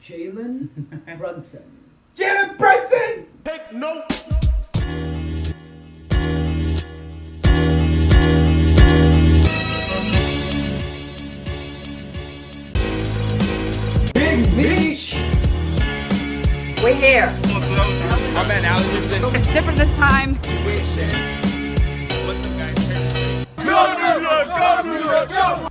Jalen Brunson. Jalen Brunson! Take note. Big Meech! We're here. My man Alan just did. It's different this time. What's up, guys? Go!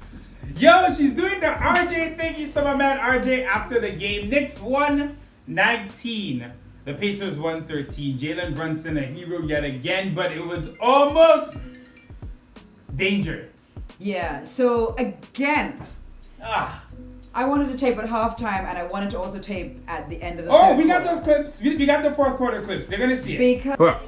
Yo, she's doing the RJ. Thank you so much, man. RJ, after the game, Knicks won 19. The Pacers won 13. Jalen Brunson, a hero yet again, but it was almost danger. Yeah, so again, I wanted to tape at halftime and I wanted to also tape at the end of the third We got quarter. those clips. We got the fourth quarter clips. They're going to see it. Because Well,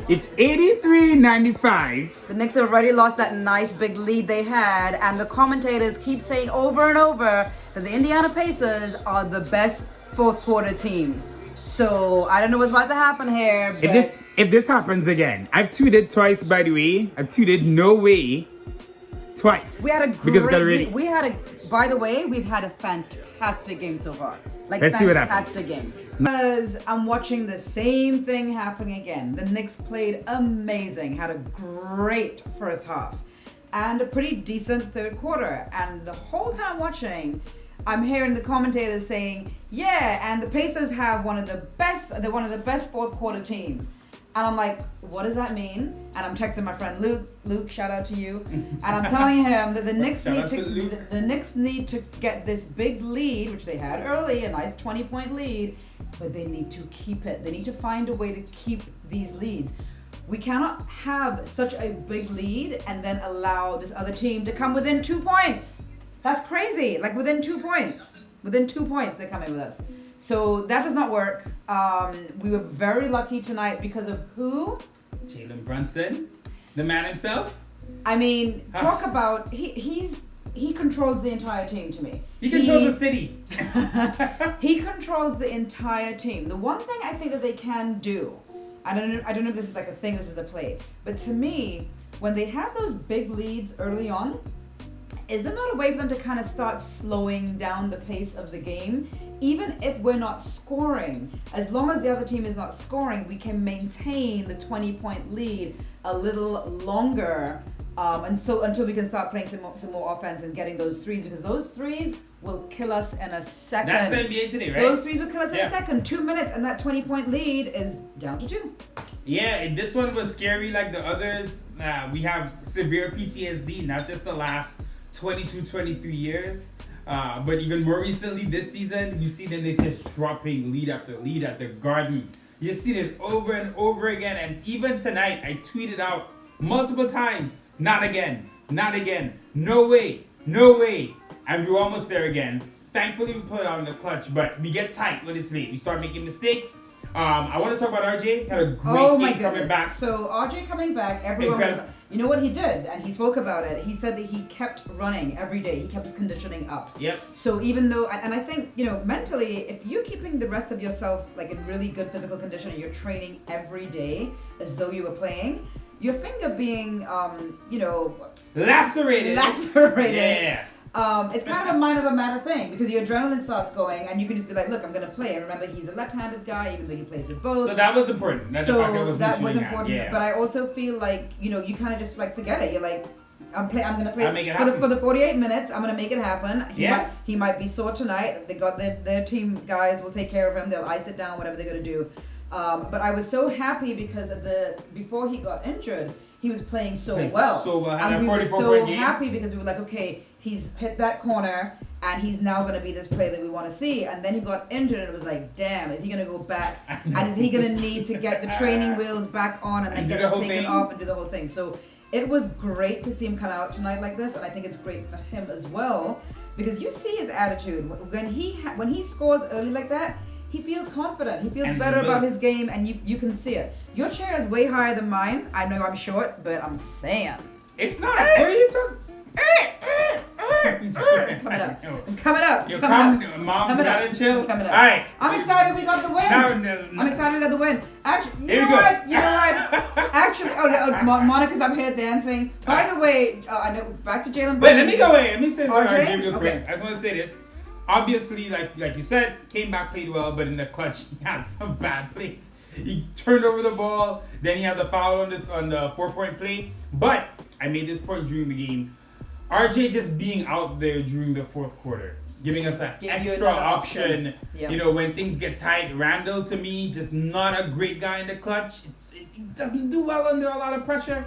it's 83-95. the Knicks have already lost that nice big lead they had, and the commentators keep saying over and over that the Indiana Pacers are the best fourth quarter team. So I don't know what's about to happen here. But If this happens again, I've tweeted twice, by the way. I've tweeted no way twice. we had a because it got ready. great. We had a. By the way, we've had a fantastic game so far. Like Let's see what happens. fantastic game. Because I'm watching the same thing happening again. The Knicks played amazing, had a great first half, and a pretty decent third quarter. And the whole time watching, I'm hearing the commentators saying, "Yeah, and the Pacers have one of the best. They're one of the best fourth quarter teams." And I'm like, "What does that mean?" And I'm texting my friend Luke. Luke, shout out to you. And I'm telling him that the Knicks Shout need out to Luke. the Knicks need to get this big lead, which they had early, a nice 20-point lead, but they need to keep it. They need to find a way to keep these leads. We cannot have such a big lead and then allow this other team to come within 2 points. That's crazy. Like within 2 points. Within 2 points, they're coming with us. So that does not work. We were very lucky tonight because of who? Jalen Brunson, the man himself. I mean, talk about he controls the entire team to me. He controls the city. He controls the entire team. The one thing I think that they can do, I don't know if this is like a thing, this is a play, but to me, when they have those big leads early on, is there not a way for them to kind of start slowing down the pace of the game? Even if we're not scoring, as long as the other team is not scoring, we can maintain the 20-point lead a little longer until we can start playing some more offense and getting those threes, because those threes will kill us in a second. That's the NBA today, right? Those threes will kill us in a second. 2 minutes and that 20-point lead is down to 2. Yeah, and this one was scary like the others. We have severe PTSD, not just the last 22, 23 years. But even more recently this season, you see the Knicks just dropping lead after lead at the Garden. You see it over and over again. And even tonight, I tweeted out multiple times, not again, not again, no way, no way. And we were almost there again. Thankfully, we put it on the clutch, but we get tight when it's late. We start making mistakes. I want to talk about RJ. Had a great game coming back. So RJ coming back, everyone was, you know what he did, and he spoke about it. He said that he kept running every day. He kept his conditioning up. Yep. So even though, and I think, you know, mentally, if you're keeping the rest of yourself like in really good physical condition and you're training every day as though you were playing, your finger being, Lacerated. Yeah. It's kind of a mind over matter thing, because your adrenaline starts going and you can just be like, look, I'm going to play. And remember, he's a left-handed guy, even though he plays with both. So that was important. That's the fact that was important. Yeah. But I also feel like, you kind of just like forget it. You're like, I'm going to play I'll make it happen. for the 48 minutes. I'm going to make it happen. He might be sore tonight. They got their team guys will take care of him. They'll ice it down, whatever they're going to do. But I was so happy because before he got injured, he was playing so well. And we were so happy because we were like, okay, he's hit that corner and he's now going to be this player that we want to see. And then he got injured and it was like, damn, is he going to go back? And is he going to need to get the training wheels back on and then get it taken off and do the whole thing? So it was great to see him come out tonight like this. And I think it's great for him as well, because you see his attitude. When he scores early like that, he feels confident. He feels better about his game, and you can see it. Your chair is way higher than mine. I know I'm short, but I'm saying. It's not. What are you talking? Coming up. Yo, Mom's gotta chill. Coming up. All right. I'm excited we got the win. I'm excited we got the win. Actually, you know what? Actually, Monica's up here dancing. By the way, I know. Back to Jalen. Wait, let me go away. Let me say RJ? RJ real quick. I just want to say this. obviously, like you said, came back, played well, but in the clutch, he had some bad plays. He turned over the ball, then he had the foul on the 4-point play. But I made this point during the game. RJ just being out there during the fourth quarter, giving us an extra option. Yep. You know, when things get tight. Randall, to me, just not a great guy in the clutch. He doesn't do well under a lot of pressure.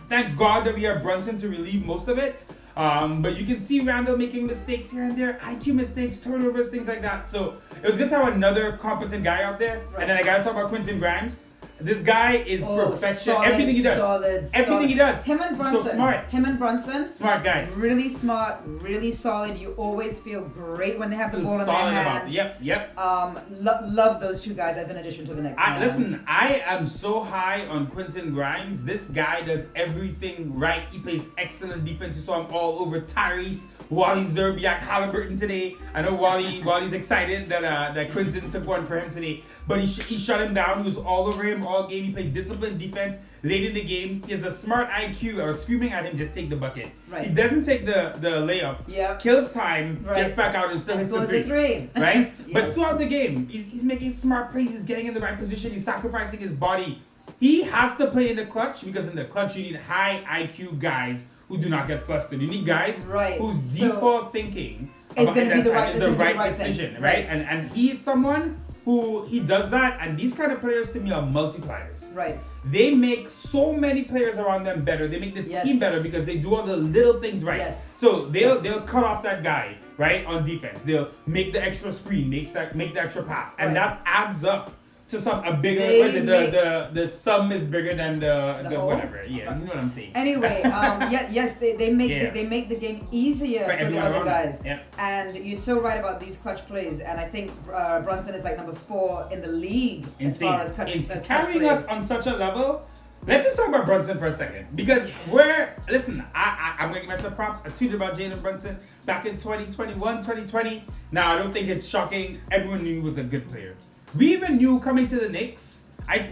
Thank God that we have Brunson to relieve most of it. But you can see Randall making mistakes here and there, IQ mistakes, turnovers, things like that. So it was good to have another competent guy out there. Right. And then I got to talk about Quentin Grimes. This guy is perfection. Solid, everything he does. Everything he does. Him and Brunson. So smart. Him and Brunson. Smart guys. Really smart, really solid. You always feel great when they have the ball in their hand. Yep. Love those two guys as an addition to the next. Listen, I am so high on Quentin Grimes. This guy does everything right. He plays excellent defense. You saw him all over Tyrese, Wally Zerbiak, Halliburton today. I know Wally's excited that Quentin took one for him today. But he shut him down. He was all over him all game. He played disciplined defense late in the game. He has a smart IQ. I was screaming at him, just take the bucket. Right. He doesn't take the layup. Yep. Kills time. Right. Gets back out and still hits a three. Right? Yes. But throughout the game, he's making smart plays. He's getting in the right position. He's sacrificing his body. He has to play in the clutch because in the clutch you need high IQ guys who do not get flustered. You need guys whose default thinking is going to be the right decision. Right? And he's someone who he does that, and these kind of players to me are multipliers. Right. They make so many players around them better. They make the team better because they do all the little things right. Yes. So they'll cut off that guy, right, on defense. They'll make the extra screen, make the extra pass, and that adds up to a bigger. The sum is bigger than the whatever. Yeah, you know what I'm saying. Anyway, they make the game easier for the other guys. Yeah. And you're so right about these clutch plays. And I think Brunson is like number 4 in the league as far as clutch plays. Carrying us on such a level. Let's just talk about Brunson for a second. Because I'm going to give myself props. I tweeted about Jalen Brunson back in 2021, 2020. Now, I don't think it's shocking. Everyone knew he was a good player. We even knew coming to the Knicks.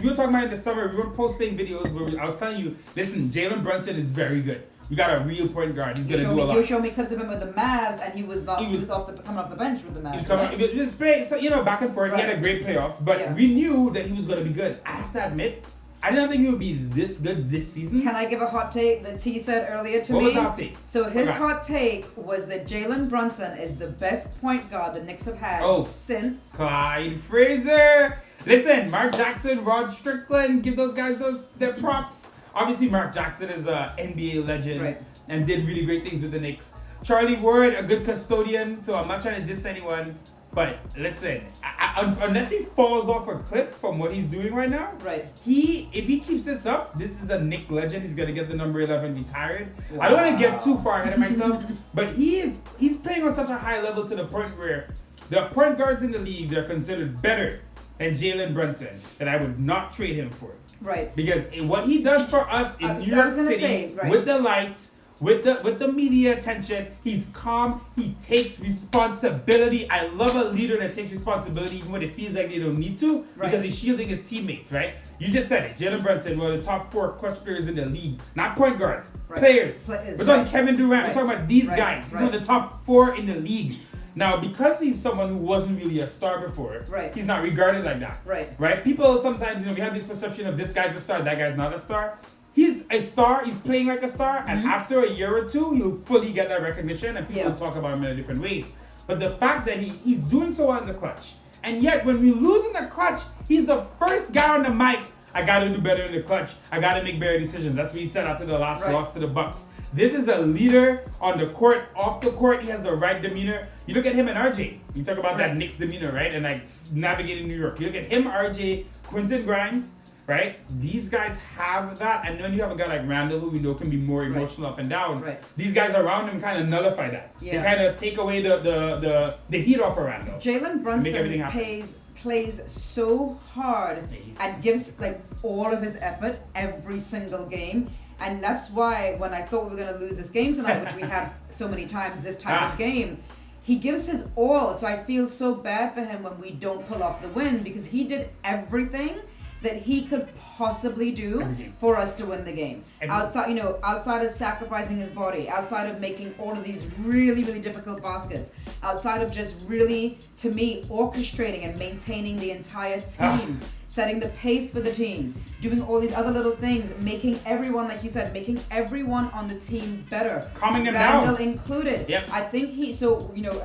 We were talking about it in the summer. We were posting videos where I was telling you, listen, Jalen Brunson is very good. We got a real point guard. He's going to do a lot. You showed me clips of him with the Mavs, and he was coming off the bench with the Mavs. It was great. So, back and forth. Right. He had a great playoffs. But we knew that he was going to be good. I have to admit, I didn't think he would be this good this season. Can I give a hot take that T said earlier to me? What was the hot take? So his hot take was that Jalen Brunson is the best point guard the Knicks have had since Clyde Frazier. Listen, Mark Jackson, Rod Strickland, give those guys their props. Obviously, Mark Jackson is an NBA legend and did really great things with the Knicks. Charlie Ward, a good custodian, so I'm not trying to diss anyone. But listen, unless he falls off a cliff from what he's doing right now, if he keeps this up, this is a Knick legend. He's gonna get the number 11 retired. Wow. I don't want to get too far ahead of myself, but he's playing on such a high level to the point where the point guards in the league are considered better than Jalen Brunson, that I would not trade him for. Right. Because what he does for us in New York City with the lights. With the media attention, he's calm. He takes responsibility. I love a leader that takes responsibility even when it feels like they don't need to, because he's shielding his teammates, right? You just said it. Jalen Brunson, one of the top 4 clutch players in the league. Not point guards, players. We're talking Kevin Durant. We're talking about these guys. He's one of the top 4 in the league. Now, because he's someone who wasn't really a star before, he's not regarded like that. Right? People sometimes, we have this perception of this guy's a star, that guy's not a star. He's a star, he's playing like a star, and after a year or two, he'll fully get that recognition, and people talk about him in a different way. But the fact that he's doing so well in the clutch, and yet when we lose in the clutch, he's the first guy on the mic, I gotta do better in the clutch, I gotta make better decisions. That's what he said after the last loss to the Bucks. This is a leader on the court, off the court, he has the right demeanor. You look at him and RJ, you talk about that Knicks demeanor, right? And like navigating New York. You look at him, RJ, Quentin Grimes, right? These guys have that, and when you have a guy like Randall, who we know can be more emotional up and down, these guys around him kind of nullify that. They kind of take away the heat off of Randall. Jalen Brunson plays so hard and gives like all of his effort every single game. And that's why when I thought we were going to lose this game tonight, which we have so many times this type of game, he gives his all. So I feel so bad for him when we don't pull off the win, because he did everything. that he could possibly do for us to win the game. Outside of sacrificing his body, outside of making all of these really, really difficult baskets, outside of just really, to me, orchestrating and maintaining the entire team, setting the pace for the team, doing all these other little things, making everyone, like you said, making everyone on the team better. Calming them Randall down. included. Yep. I think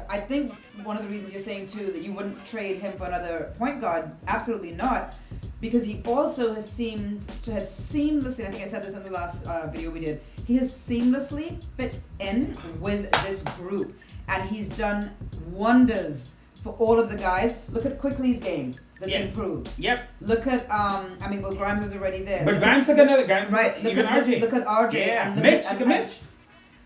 I think one of the reasons you're saying too that you wouldn't trade him for another point guard, absolutely not, because he also has seemed to have seamlessly, I think I said this in the last video we did, he has seamlessly fit in with this group, and he's done wonders for all of the guys. Look at Quickly's game. That's improved. Yep. Look at Grimes was already there. But Grimes took another Grimes. Right. Even RJ. Look at RJ. Yeah. And Mitch.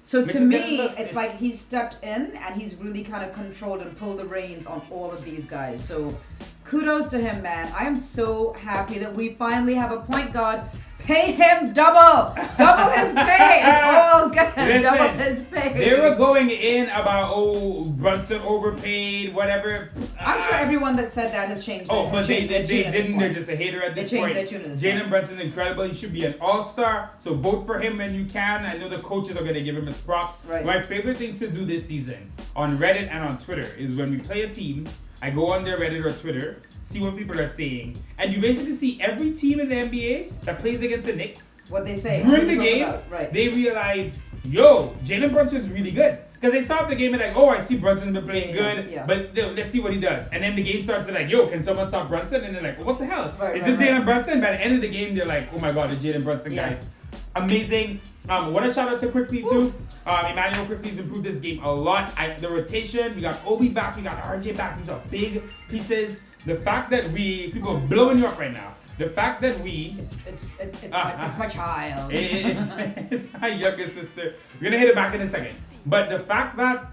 So Mitch to is me, getting it's like he's stepped in and he's really kind of controlled and pulled the reins on all of these guys. So kudos to him, man. I am so happy that we finally have a point guard. Pay him double his pay. It's all good. Listen, double his pay. They were going in about Brunson overpaid, whatever. I'm sure everyone that said that has changed. But they didn't. They're just a hater at this point. They changed their tune at this Jalen point. Brunson's incredible. He should be an all-star. So vote for him when you can. I know the coaches are going to give him his props. Right. My favorite things to do this season on Reddit and on Twitter is when we play a team, I go on their Reddit or Twitter, see what people are saying, and you basically see every team in the NBA that plays against the Knicks. What they say During the game, right. they realize, Jalen Brunson's really good. Because they stop the game and like, I see Brunson's been playing good, but let's see what he does. And then the game starts and like, can someone stop Brunson? And they're like, what the hell? Is this Jalen Brunson? By the end of the game, they're like, oh my God, it's Jalen Brunson, guys. Amazing. What a shout out to Quickly too. Emmanuel Quickly's improved this game a lot. The rotation, we got Obi back, we got RJ back. These are big pieces. The fact that people are blowing you up right now. The fact that it's my child. It's my younger sister. We're gonna hit it back in a second. But the fact that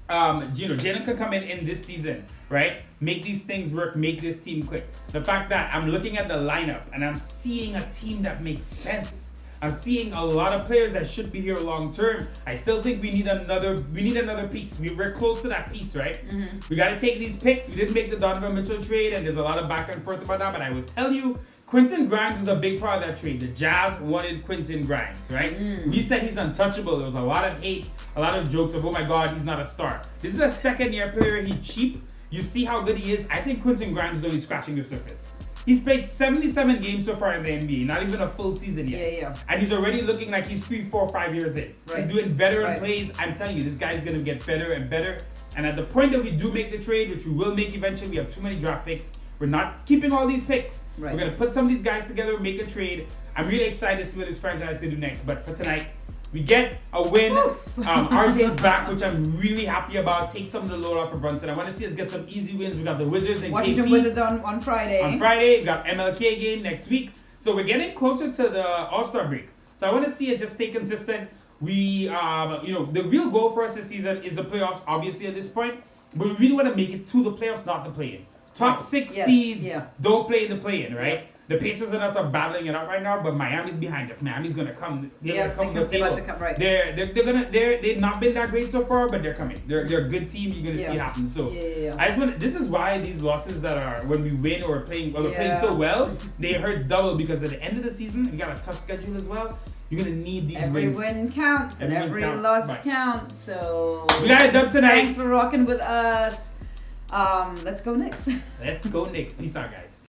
Jalen can come in this season, right? Make these things work, make this team click. The fact that I'm looking at the lineup and I'm seeing a team that makes sense. I'm seeing a lot of players that should be here long term. I still think we need another piece. We're close to that piece, right? Mm-hmm. We got to take these picks. We didn't make the Donovan Mitchell trade, and there's a lot of back and forth about that. But I will tell you, Quentin Grimes was a big part of that trade. The Jazz wanted Quentin Grimes, right? We said he's untouchable. There was a lot of hate, a lot of jokes of, oh my God, he's not a star. This is a second-year player. He's cheap. You see how good he is. I think Quentin Grimes is only scratching the surface. He's played 77 games so far in the NBA, not even a full season yet. Yeah. And he's already looking like he's 3, 4, 5 years in. Right. He's doing veteran plays. I'm telling you, this guy's going to get better and better. And at the point that we do make the trade, which we will make eventually, we have too many draft picks. We're not keeping all these picks. Right. We're going to put some of these guys together, make a trade. I'm really excited to see what this franchise can do next. But for tonight, we get a win. RJ's back, which I'm really happy about. Take some of the load off of Brunson. I want to see us get some easy wins. We got the Wizards and Washington KP. Wizards on Friday. On Friday, we got MLK game next week. So we're getting closer to the All-Star break. So I want to see it just stay consistent. We, the real goal for us this season is the playoffs, obviously at this point. But we really want to make it to the playoffs, not the play-in. Top 6 seeds don't play in the play-in, right? Yeah. The Pacers and us are battling it out right now, but Miami's behind us. Miami's gonna come. They're gonna come to the table. About to come, right. They've not been that great so far, but they're coming. They're a good team. You're gonna see it happen. So I just want. This is why these losses that are when we win or we're playing so well, they hurt double because at the end of the season we got a tough schedule as well. You're gonna need these every wins. Win counts and every loss counts. So we got it done tonight. Thanks for rocking with us. Let's go Knicks. Let's go Knicks. Peace out, guys.